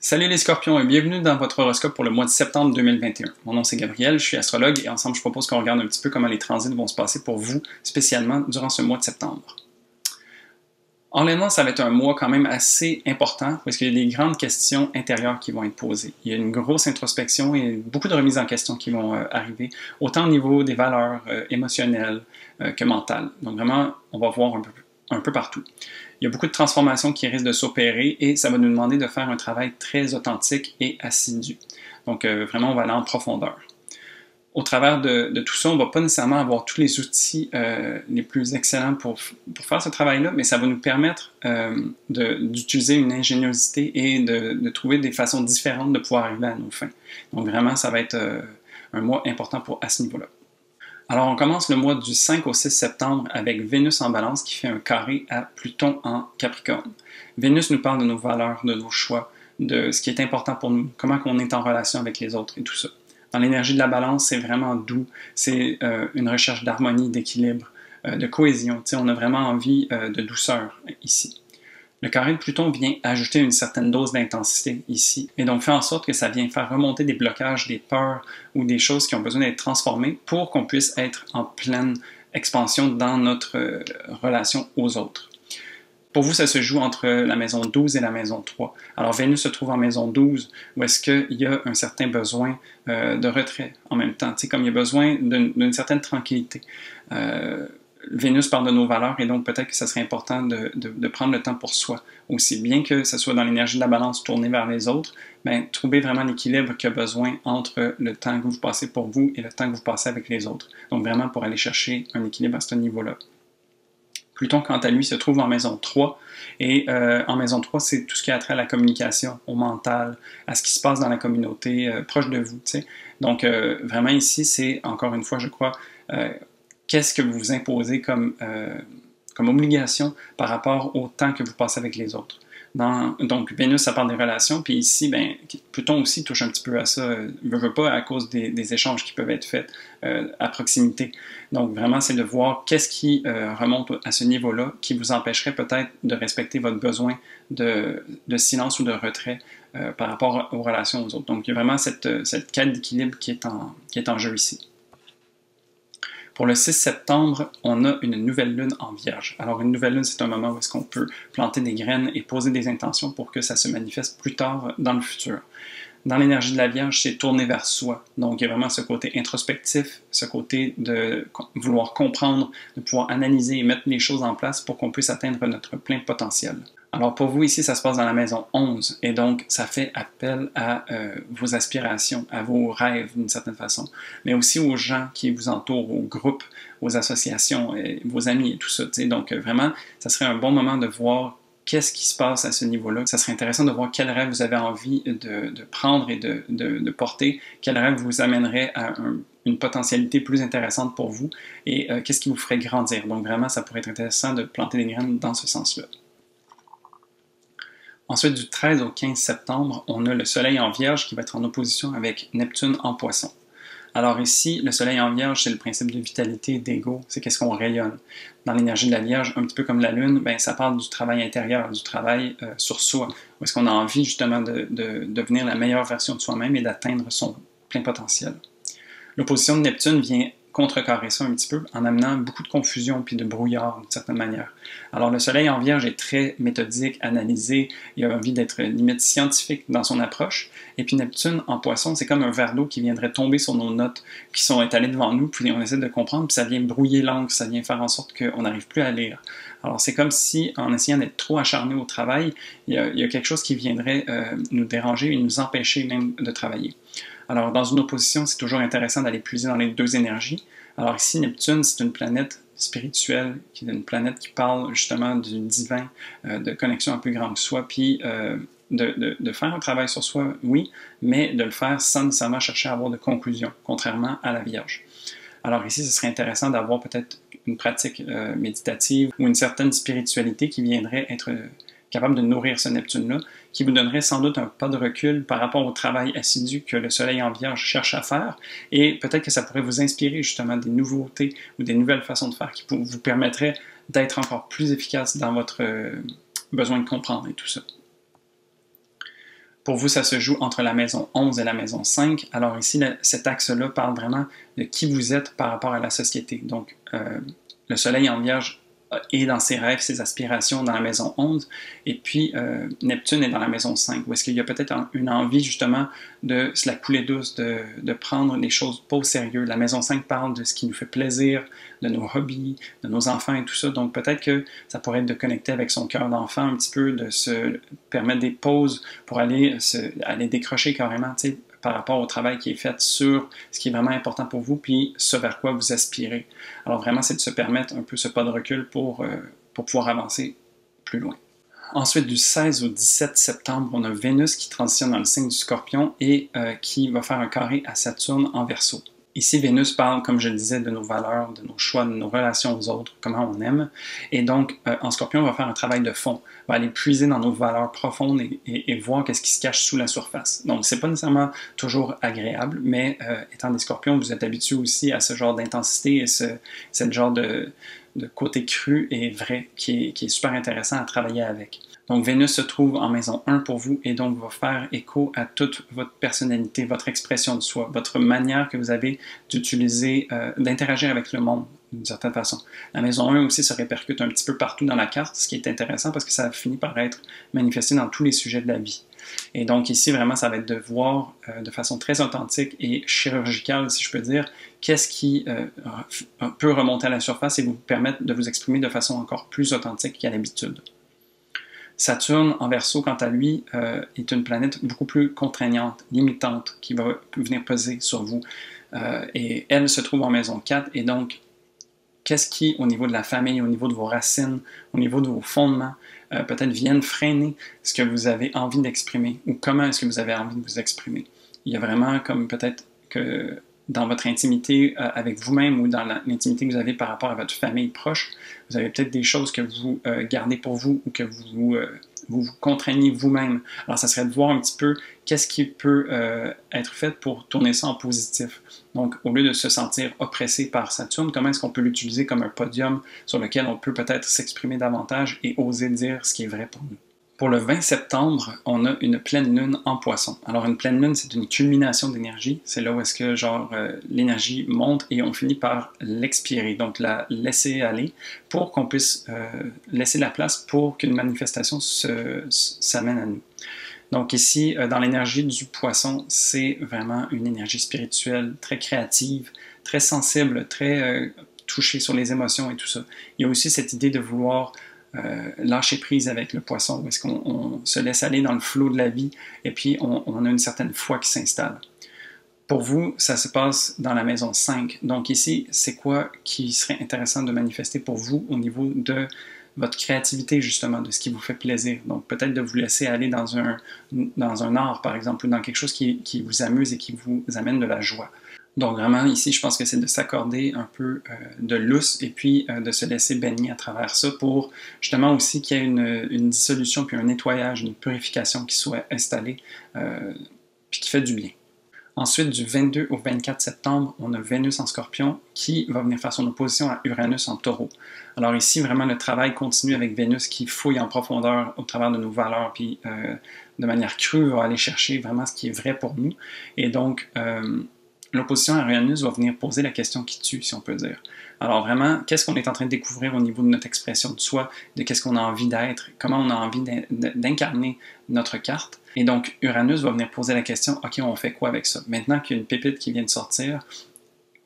Salut les scorpions et bienvenue dans votre horoscope pour le mois de septembre 2021. Mon nom c'est Gabriel, je suis astrologue et ensemble je propose qu'on regarde un petit peu comment les transits vont se passer pour vous, spécialement durant ce mois de septembre. Honnêtement, ça va être un mois quand même assez important parce qu'il y a des grandes questions intérieures qui vont être posées. Il y a une grosse introspection et beaucoup de remises en question qui vont arriver, autant au niveau des valeurs émotionnelles que mentales. Donc vraiment, on va voir un peu partout. Il y a beaucoup de transformations qui risquent de s'opérer et ça va nous demander de faire un travail très authentique et assidu. Donc vraiment, on va aller en profondeur. Au travers de tout ça, on ne va pas nécessairement avoir tous les outils les plus excellents pour faire ce travail-là, mais ça va nous permettre d'utiliser une ingéniosité et de trouver des façons différentes de pouvoir arriver à nos fins. Donc vraiment, ça va être un mois important à ce niveau-là. Alors, on commence le mois du 5 au 6 septembre avec Vénus en Balance qui fait un carré à Pluton en Capricorne. Vénus nous parle de nos valeurs, de nos choix, de ce qui est important pour nous, comment on est en relation avec les autres et tout ça. Dans l'énergie de la Balance, c'est vraiment doux, c'est une recherche d'harmonie, d'équilibre, de cohésion. T'sais, on a vraiment envie de douceur ici. Le carré de Pluton vient ajouter une certaine dose d'intensité ici, et donc fait en sorte que ça vient faire remonter des blocages, des peurs ou des choses qui ont besoin d'être transformées pour qu'on puisse être en pleine expansion dans notre relation aux autres. Pour vous, ça se joue entre la maison 12 et la maison 3. Alors Vénus se trouve en maison 12, où est-ce qu'il y a un certain besoin de retrait en même temps, comme il y a besoin d'une certaine tranquillité. Vénus parle de nos valeurs et donc peut-être que ça serait important de prendre le temps pour soi aussi. Bien que ce soit dans l'énergie de la balance tournée vers les autres, ben, trouvez vraiment l'équilibre qu'il y a besoin entre le temps que vous passez pour vous et le temps que vous passez avec les autres. Donc vraiment pour aller chercher un équilibre à ce niveau-là. Pluton, quant à lui, se trouve en maison 3. Et en maison 3, c'est tout ce qui a trait à la communication, au mental, à ce qui se passe dans la communauté, proche de vous. T'sais. Donc vraiment ici, c'est encore une fois, je crois, qu'est-ce que vous vous imposez comme obligation par rapport au temps que vous passez avec les autres. Donc, Vénus, ça parle des relations, puis ici, ben, Pluton aussi touche un petit peu à ça, veut pas à cause des échanges qui peuvent être faits à proximité. Donc, vraiment, c'est de voir qu'est-ce qui remonte à ce niveau-là qui vous empêcherait peut-être de respecter votre besoin de silence ou de retrait par rapport aux relations aux autres. Donc, il y a vraiment cette quête d'équilibre qui est en jeu ici. Pour le 6 septembre, on a une nouvelle lune en Vierge. Alors, une nouvelle lune, c'est un moment où est-ce qu'on peut planter des graines et poser des intentions pour que ça se manifeste plus tard dans le futur. Dans l'énergie de la Vierge, c'est tourner vers soi. Donc, il y a vraiment ce côté introspectif, ce côté de vouloir comprendre, de pouvoir analyser et mettre les choses en place pour qu'on puisse atteindre notre plein potentiel. Alors pour vous ici, ça se passe dans la maison 11 et donc ça fait appel à vos aspirations, à vos rêves d'une certaine façon, mais aussi aux gens qui vous entourent, aux groupes, aux associations, vos amis et tout ça. T'sais. Donc vraiment, ça serait un bon moment de voir qu'est-ce qui se passe à ce niveau-là. Ça serait intéressant de voir quel rêve vous avez envie de prendre et de porter, quel rêve vous amènerait à une potentialité plus intéressante pour vous et qu'est-ce qui vous ferait grandir. Donc vraiment, ça pourrait être intéressant de planter des graines dans ce sens-là. Ensuite, du 13 au 15 septembre, on a le Soleil en Vierge qui va être en opposition avec Neptune en Poisson. Alors ici, le Soleil en Vierge, c'est le principe de vitalité, d'ego, c'est qu'est-ce qu'on rayonne. Dans l'énergie de la Vierge, un petit peu comme la Lune, ben, ça parle du travail intérieur, du travail sur soi, où est-ce qu'on a envie justement de devenir la meilleure version de soi-même et d'atteindre son plein potentiel. L'opposition de Neptune vient contrecarrer ça un petit peu en amenant beaucoup de confusion puis de brouillard d'une certaine manière. Alors le Soleil en Vierge est très méthodique, analysé, il a envie d'être limite scientifique dans son approche, et puis Neptune en Poisson, c'est comme un verre d'eau qui viendrait tomber sur nos notes qui sont étalées devant nous, puis on essaie de comprendre, puis ça vient brouiller l'encre, ça vient faire en sorte qu'on n'arrive plus à lire. Alors c'est comme si, en essayant d'être trop acharné au travail, il y a quelque chose qui viendrait nous déranger et nous empêcher même de travailler. Alors, dans une opposition, c'est toujours intéressant d'aller puiser dans les deux énergies. Alors ici, Neptune, c'est une planète spirituelle, qui est une planète qui parle justement du divin, de connexion un peu grande que soi, puis de faire un travail sur soi, oui, mais de le faire sans nécessairement chercher à avoir de conclusion, contrairement à la Vierge. Alors ici, ce serait intéressant d'avoir peut-être une pratique méditative ou une certaine spiritualité qui viendrait être capable de nourrir ce Neptune-là, qui vous donnerait sans doute un pas de recul par rapport au travail assidu que le Soleil en Vierge cherche à faire, et peut-être que ça pourrait vous inspirer justement des nouveautés ou des nouvelles façons de faire qui vous permettraient d'être encore plus efficace dans votre besoin de comprendre et tout ça. Pour vous, ça se joue entre la maison 11 et la maison 5. Alors ici, cet axe-là parle vraiment de qui vous êtes par rapport à la société. Donc, le soleil en Vierge est dans ses rêves, ses aspirations dans la maison 11, et puis Neptune est dans la maison 5, où est-ce qu'il y a peut-être une envie justement de se la couler douce, de prendre les choses pas au sérieux. La maison 5 parle de ce qui nous fait plaisir, de nos hobbies, de nos enfants et tout ça, donc peut-être que ça pourrait être de connecter avec son cœur d'enfant un petit peu, de se permettre des pauses pour aller décrocher carrément, tu sais, par rapport au travail qui est fait sur ce qui est vraiment important pour vous, puis ce vers quoi vous aspirez. Alors vraiment, c'est de se permettre un peu ce pas de recul pour pouvoir avancer plus loin. Ensuite, du 16 au 17 septembre, on a Vénus qui transitionne dans le signe du Scorpion et qui va faire un carré à Saturne en Verseau. Ici, Vénus parle, comme je le disais, de nos valeurs, de nos choix, de nos relations aux autres, comment on aime. Et donc, en Scorpion, on va faire un travail de fond. On va aller puiser dans nos valeurs profondes et voir qu'est-ce qui se cache sous la surface. Donc, c'est pas nécessairement toujours agréable, mais étant des Scorpions, vous êtes habitués aussi à ce genre d'intensité et ce genre de côté cru et vrai qui est super intéressant à travailler avec. Donc, Vénus se trouve en maison 1 pour vous et donc va faire écho à toute votre personnalité, votre expression de soi, votre manière que vous avez d'utiliser, d'interagir avec le monde d'une certaine façon. La maison 1 aussi se répercute un petit peu partout dans la carte, ce qui est intéressant parce que ça finit par être manifesté dans tous les sujets de la vie. Et donc ici, vraiment, ça va être de voir de façon très authentique et chirurgicale, si je peux dire, qu'est-ce qui peut remonter à la surface et vous permettre de vous exprimer de façon encore plus authentique qu'à l'habitude. Saturne, en Verseau, quant à lui, est une planète beaucoup plus contraignante, limitante, qui va venir peser sur vous. Et elle se trouve en maison 4, et donc, qu'est-ce qui, au niveau de la famille, au niveau de vos racines, au niveau de vos fondements, peut-être viennent freiner ce que vous avez envie d'exprimer, ou comment est-ce que vous avez envie de vous exprimer. Il y a vraiment comme peut-être que dans votre intimité avec vous-même ou dans l'intimité que vous avez par rapport à votre famille proche, vous avez peut-être des choses que vous gardez pour vous ou que vous contraignez vous-même. Alors, ça serait de voir un petit peu qu'est-ce qui peut être fait pour tourner ça en positif. Donc, au lieu de se sentir oppressé par Saturne, comment est-ce qu'on peut l'utiliser comme un podium sur lequel on peut peut-être s'exprimer davantage et oser dire ce qui est vrai pour nous. Pour le 20 septembre, on a une pleine lune en Poisson. Alors, une pleine lune, c'est une culmination d'énergie. C'est là où est-ce que, l'énergie monte et on finit par l'expirer, donc la laisser aller pour qu'on puisse laisser la place pour qu'une manifestation s'amène à nous. Donc ici, dans l'énergie du Poisson, c'est vraiment une énergie spirituelle, très créative, très sensible, très touchée sur les émotions et tout ça. Il y a aussi cette idée de vouloir lâcher prise avec le Poisson, où est-ce qu'on se laisse aller dans le flot de la vie et puis on a une certaine foi qui s'installe. Pour vous, ça se passe dans la maison 5. Donc ici, c'est quoi qui serait intéressant de manifester pour vous au niveau de votre créativité, justement, de ce qui vous fait plaisir. Donc peut-être de vous laisser aller dans un art, par exemple, ou dans quelque chose qui vous amuse et qui vous amène de la joie. Donc vraiment, ici, je pense que c'est de s'accorder un peu de lousse et puis de se laisser baigner à travers ça pour justement aussi qu'il y ait une dissolution, puis un nettoyage, une purification qui soit installée, puis qui fait du bien. Ensuite, du 22 au 24 septembre, on a Vénus en Scorpion qui va venir faire son opposition à Uranus en Taureau. Alors ici, vraiment, le travail continue avec Vénus qui fouille en profondeur au travers de nos valeurs, puis de manière crue, va aller chercher vraiment ce qui est vrai pour nous. Et donc, l'opposition à Uranus va venir poser la question qui tue, si on peut dire. Alors vraiment, qu'est-ce qu'on est en train de découvrir au niveau de notre expression de soi, de qu'est-ce qu'on a envie d'être, comment on a envie d'incarner notre carte. Et donc, Uranus va venir poser la question, OK, on fait quoi avec ça? Maintenant qu'il y a une pépite qui vient de sortir,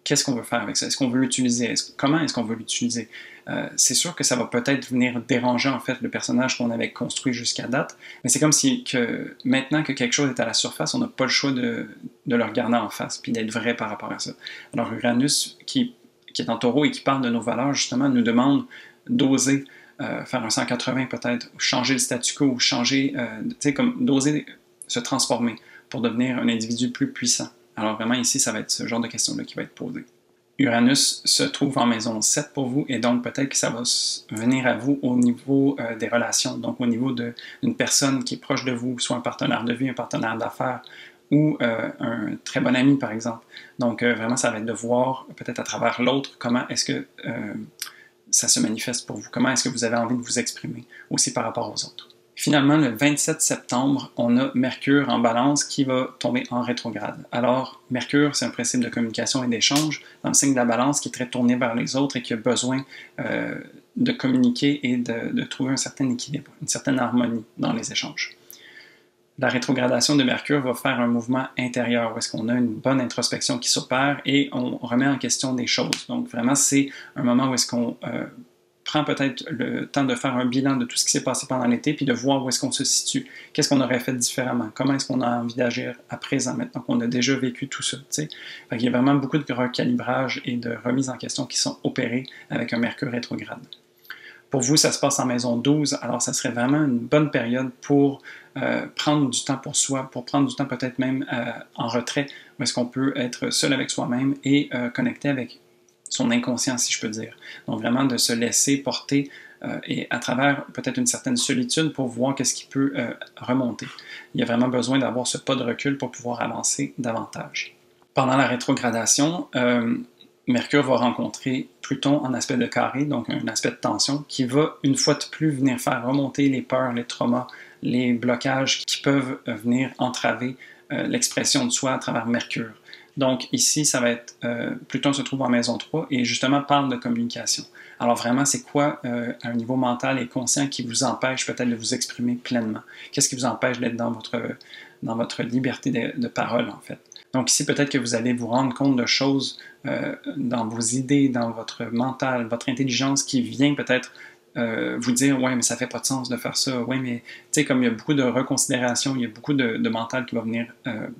qu'est-ce qu'on veut faire avec ça? Est-ce qu'on veut l'utiliser? Comment est-ce qu'on veut l'utiliser? C'est sûr que ça va peut-être venir déranger en fait le personnage qu'on avait construit jusqu'à date, mais c'est comme si maintenant que quelque chose est à la surface, on n'a pas le choix de le regarder en face puis d'être vrai par rapport à ça. Alors Uranus, qui est en Taureau et qui parle de nos valeurs, justement, nous demande d'oser faire un 180 peut-être, ou changer le statu quo, ou changer, comme d'oser se transformer pour devenir un individu plus puissant. Alors vraiment ici, ça va être ce genre de question-là qui va être posée. Uranus se trouve en maison 7 pour vous, et donc peut-être que ça va venir à vous au niveau des relations, donc au niveau d'une personne qui est proche de vous, soit un partenaire de vie, un partenaire d'affaires, ou un très bon ami, par exemple. Donc vraiment, ça va être de voir, peut-être à travers l'autre, comment est-ce que ça se manifeste pour vous, comment est-ce que vous avez envie de vous exprimer, aussi par rapport aux autres. Finalement, le 27 septembre, on a Mercure en balance qui va tomber en rétrograde. Alors, Mercure, c'est un principe de communication et d'échange dans le signe de la balance qui est très tourné vers les autres et qui a besoin de communiquer et de trouver un certain équilibre, une certaine harmonie dans les échanges. La rétrogradation de Mercure va faire un mouvement intérieur où est-ce qu'on a une bonne introspection qui s'opère et on remet en question des choses. Donc, vraiment, c'est un moment où est-ce qu'on prend peut-être le temps de faire un bilan de tout ce qui s'est passé pendant l'été, puis de voir où est-ce qu'on se situe, qu'est-ce qu'on aurait fait différemment, comment est-ce qu'on a envie d'agir à présent, maintenant qu'on a déjà vécu tout ça. Il y a vraiment beaucoup de recalibrage et de remise en question qui sont opérés avec un Mercure rétrograde. Pour vous, ça se passe en maison 12, alors ça serait vraiment une bonne période pour prendre du temps pour soi, pour prendre du temps peut-être même en retrait, où est-ce qu'on peut être seul avec soi-même et connecté avec son inconscient, si je peux dire. Donc vraiment de se laisser porter et à travers peut-être une certaine solitude pour voir qu'est-ce qui peut remonter. Il y a vraiment besoin d'avoir ce pas de recul pour pouvoir avancer davantage. Pendant la rétrogradation, Mercure va rencontrer Pluton en aspect de carré, donc un aspect de tension, qui va une fois de plus venir faire remonter les peurs, les traumas, les blocages qui peuvent venir entraver l'expression de soi à travers Mercure. Donc ici, ça va être, Pluton se trouve en maison 3 et justement parle de communication. Alors vraiment, c'est quoi à un niveau mental et conscient qui vous empêche peut-être de vous exprimer pleinement? Qu'est-ce qui vous empêche d'être dans votre liberté de parole en fait? Donc ici, peut-être que vous allez vous rendre compte de choses dans vos idées, dans votre mental, votre intelligence qui vient peut-être vous dire « ouais, mais ça fait pas de sens de faire ça. Ouais, mais tu sais, comme il y a beaucoup de reconsidération, il y a beaucoup de mental qui va venir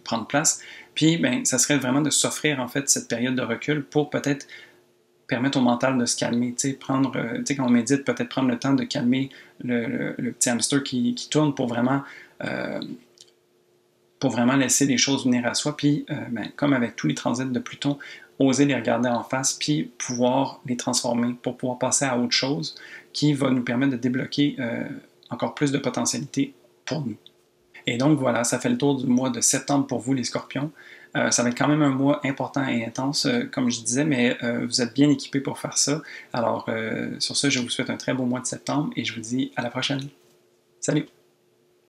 prendre place. Puis, ben, ça serait vraiment de s'offrir en fait cette période de recul pour peut-être permettre au mental de se calmer. Tu sais, quand on médite, peut-être prendre le temps de calmer le petit hamster qui tourne pour vraiment laisser les choses venir à soi. Puis, ben, comme avec tous les transits de Pluton, oser les regarder en face, puis pouvoir les transformer pour pouvoir passer à autre chose qui va nous permettre de débloquer encore plus de potentialités pour nous. Et donc voilà, ça fait le tour du mois de septembre pour vous les Scorpions. Ça va être quand même un mois important et intense, comme je disais, mais vous êtes bien équipés pour faire ça. Alors sur ce, je vous souhaite un très beau mois de septembre et je vous dis à la prochaine. Salut!